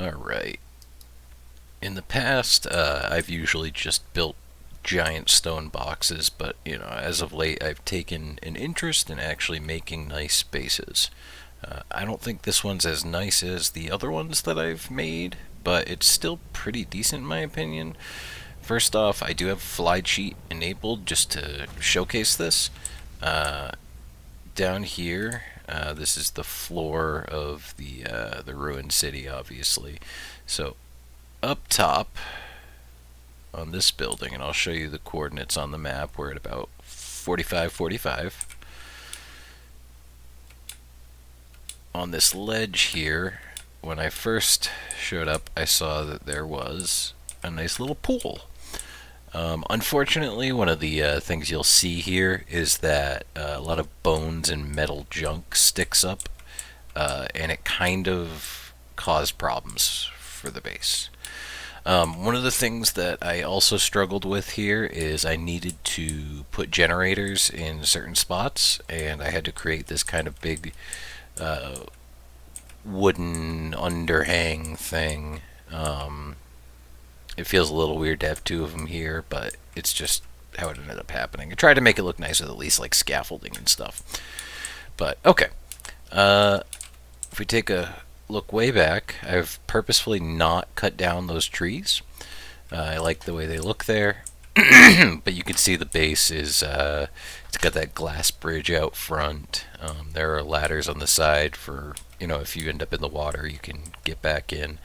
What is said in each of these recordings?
Alright. In the past, I've usually just built giant stone boxes, but, as of late, I've taken an interest in actually making nice bases. I don't think this one's as nice as the other ones that I've made, but it's still pretty decent in my opinion. First off, I do have fly cheat enabled just to showcase this. Uh, Down here, this is the floor of the ruined city, obviously. So up top on this building, and I'll show you the coordinates on the map. We're at about 4545. On this ledge here, when I first showed up, I saw that there was a nice little pool. Unfortunately, one of the things you'll see here is that a lot of bones and metal junk sticks up, and it kind of caused problems for the base. One of the things that I also struggled with here is I needed to put generators in certain spots, and I had to create this kind of big uh, wooden underhang thing. It feels a little weird to have two of them here, but it's just how it ended up happening. I tried to make it look nice with at least like scaffolding and stuff. But okay, uh, if we take a look way back, I've purposefully not cut down those trees. I like the way they look there. But you can see the base is it's got that glass bridge out front. There are ladders on the side for, if you end up in the water, you can get back in.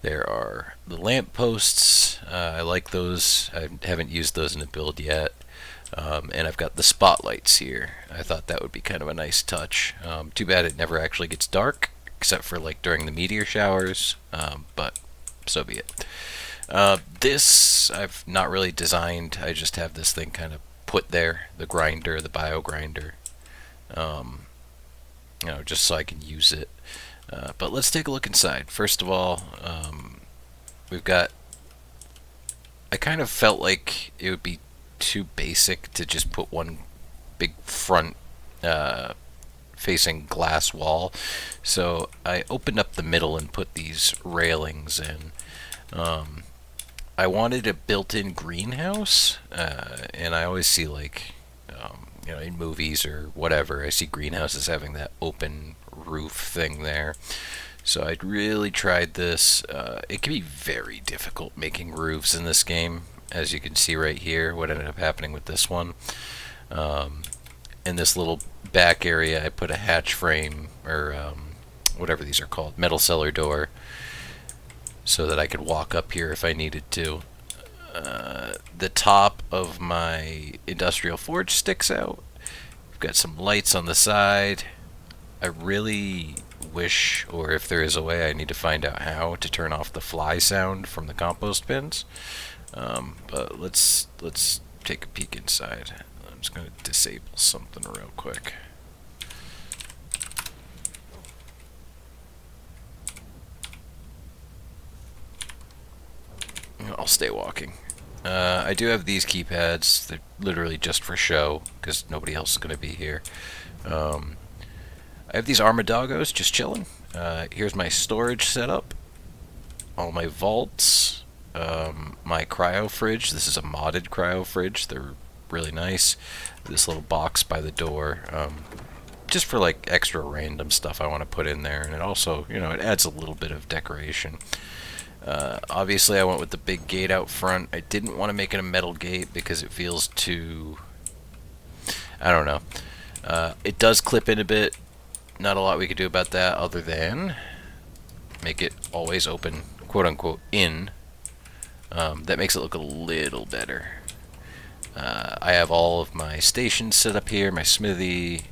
There are the lamp posts. I like those. I haven't used those in the build yet. And I've got the spotlights here. I thought that would be kind of a nice touch. Too bad it never actually gets dark, except for like during the meteor showers. But so be it. This I've not really designed. I just have this thing kind of put there, the grinder, the bio grinder, just so I can use it. But let's take a look inside. First of all, we've got. I kind of felt like it would be too basic to just put one big front facing glass wall, so I opened up the middle and put these railings in. I wanted a built-in greenhouse, and I always see in movies or whatever, I see greenhouses having that open roof thing there. So I'd really tried this. It can be very difficult making roofs in this game, as you can see right here. What ended up happening with this one. In this little back area, I put a hatch frame, or whatever these are called, metal cellar door, so that I could walk up here if I needed to. The top of my industrial forge sticks out. We've got some lights on the side. I really wish, or if there is a way, I need to find out how to turn off the fly sound from the compost bins. But let's take a peek inside. I'm just going to disable something real quick. I'll stay walking. I do have these keypads. They're literally just for show, because nobody else is going to be here. I have these Armadagos just chilling. Here's my storage setup. All my vaults. My cryo fridge. This is a modded cryo fridge. They're really nice. This little box by the door. Just for like extra random stuff I want to put in there. And it also, it adds a little bit of decoration. Obviously, I went with the big gate out front. I didn't want to make it a metal gate because it feels too... I don't know. It does clip in a bit. Not a lot we could do about that other than make it always open, quote-unquote, in. That makes it look a little better. I have all of my stations set up here, my smithy,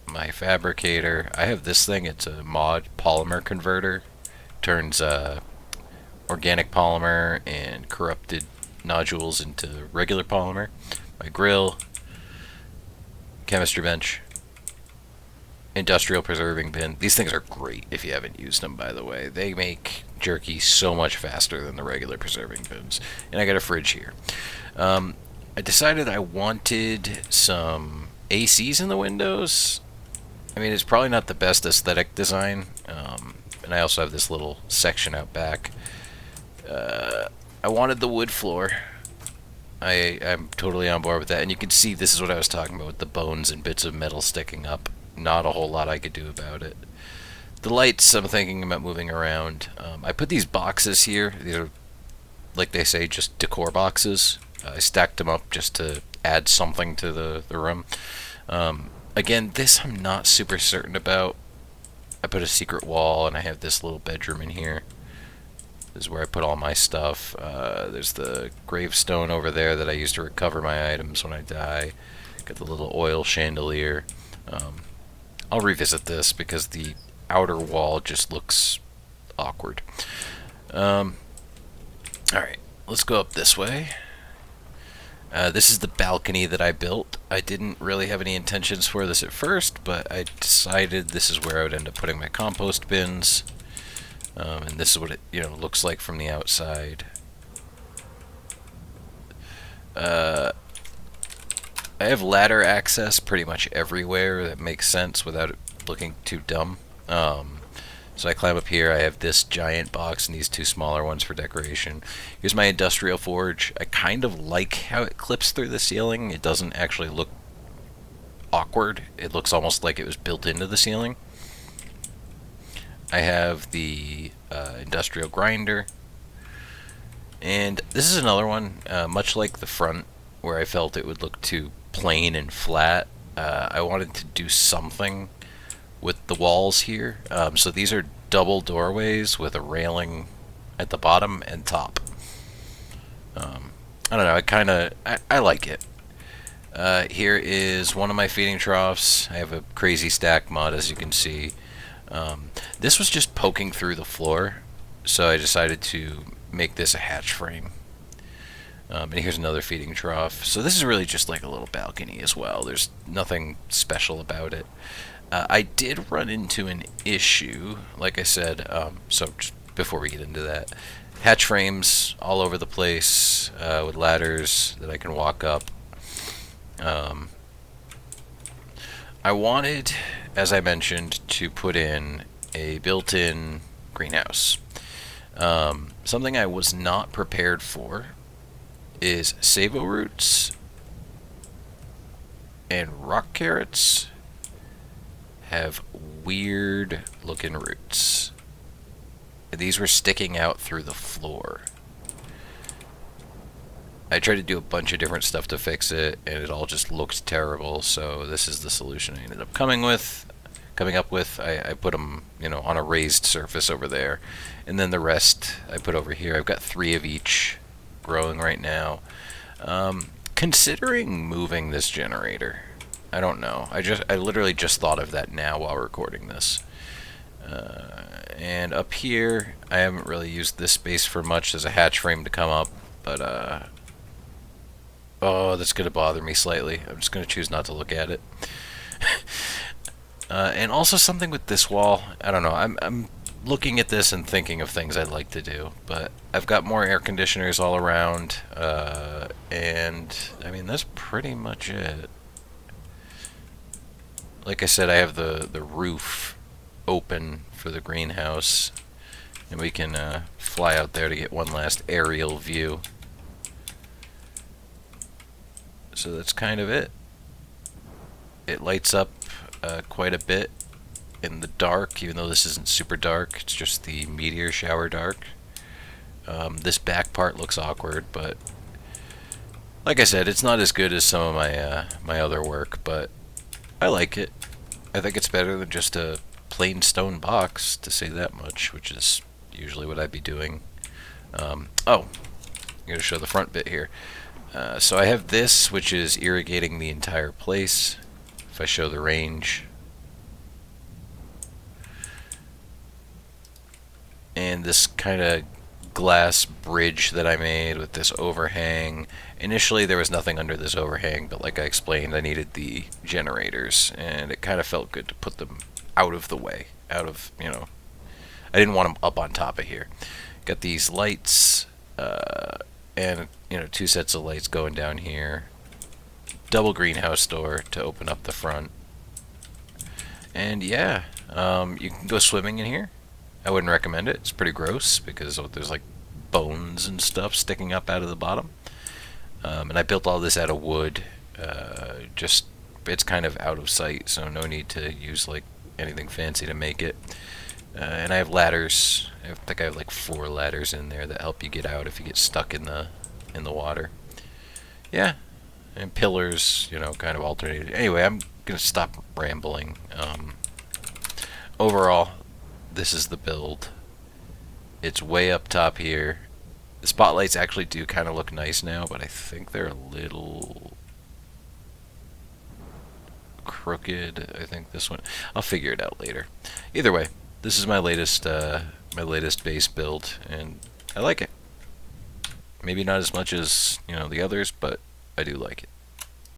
my fabricator. I have this thing. It's a mod polymer converter. Turns... organic polymer and corrupted nodules into regular polymer. My grill, chemistry bench, industrial preserving bin. These things are great if you haven't used them, by the way. They make jerky so much faster than the regular preserving bins. And I got a fridge here. I decided I wanted some ACs in the windows. I mean, it's probably not the best aesthetic design. And and I also have this little section out back. I wanted the wood floor. I'm totally on board with that, and you can see this is what I was talking about with the bones and bits of metal sticking up. Not a whole lot I could do about it. The lights, I'm thinking about moving around. I put these boxes here. These are, like they say, just decor boxes. I stacked them up just to add something to the room. Again, this I'm not super certain about. I put a secret wall, and I have this little bedroom in here. This is where I put all my stuff. There's the gravestone over there that I use to recover my items when I die. Got the little oil chandelier. I'll revisit this because the outer wall just looks awkward. Alright, let's go up this way. This is the balcony that I built. I didn't really have any intentions for this at first, but I decided this is where I would end up putting my compost bins. And this is what it looks like from the outside. I have ladder access pretty much everywhere. That makes sense without it looking too dumb. So I climb up here. I have this giant box and these two smaller ones for decoration. Here's my industrial forge. I kind of like how it clips through the ceiling. It doesn't actually look awkward. It looks almost like it was built into the ceiling. I have the industrial grinder, and this is another one, much like the front, where I felt it would look too plain and flat. I wanted to do something with the walls here, so these are double doorways with a railing at the bottom and top. I don't know, I like it. Here is one of my feeding troughs. I have a crazy stack mod, as you can see. This was just poking through the floor, so I decided to make this a hatch frame. And here's another feeding trough. So this is really just like a little balcony as well. There's nothing special about it. I did run into an issue, like I said, so just before we get into that. Hatch frames all over the place, with ladders that I can walk up. I wanted, as I mentioned, to put in a built-in greenhouse. Something I was not prepared for is savo roots and rock carrots have weird looking roots. These were sticking out through the floor. I tried to do a bunch of different stuff to fix it, and it all just looked terrible, so this is the solution I ended up coming up with. I put them, on a raised surface over there, and then the rest I put over here. I've got 3 of each growing right now. Considering moving this generator. I don't know. I literally just thought of that now while recording this. And up here, I haven't really used this space for much. There's a hatch frame to come up, but oh, that's going to bother me slightly. I'm just going to choose not to look at it. And also something with this wall. I don't know. I'm looking at this and thinking of things I'd like to do. But I've got more air conditioners all around. And, I mean, that's pretty much it. Like I said, I have the roof open for the greenhouse. And we can fly out there to get one last aerial view. So that's kind of it. It lights up quite a bit in the dark, even though this isn't super dark. It's just the meteor shower dark. This back part looks awkward, but like I said, it's not as good as some of my my other work, but I like it. I think it's better than just a plain stone box, to say that much, which is usually what I'd be doing. Oh, I'm going to show the front bit here. So I have this, which is irrigating the entire place. If I show the range. And this kind of glass bridge that I made with this overhang. Initially there was nothing under this overhang, but like I explained, I needed the generators, and it kind of felt good to put them out of the way. Out of, I didn't want them up on top of here. Got these lights, and 2 sets of lights going down here. Double greenhouse door to open up the front. And yeah, you can go swimming in here. I wouldn't recommend it. It's pretty gross because there's like bones and stuff sticking up out of the bottom. And I built all this out of wood. Just it's kind of out of sight, so no need to use like anything fancy to make it. And I have ladders. I think I have like 4 ladders in there that help you get out if you get stuck in the water. Yeah, and pillars, kind of alternated. Anyway, I'm gonna stop rambling. Overall, this is the build. It's way up top here. The spotlights actually do kind of look nice now, but I think they're a little crooked. I think this one. I'll figure it out later. Either way, this is my latest base build, and I like it. Maybe not as much as the others, but I do like it.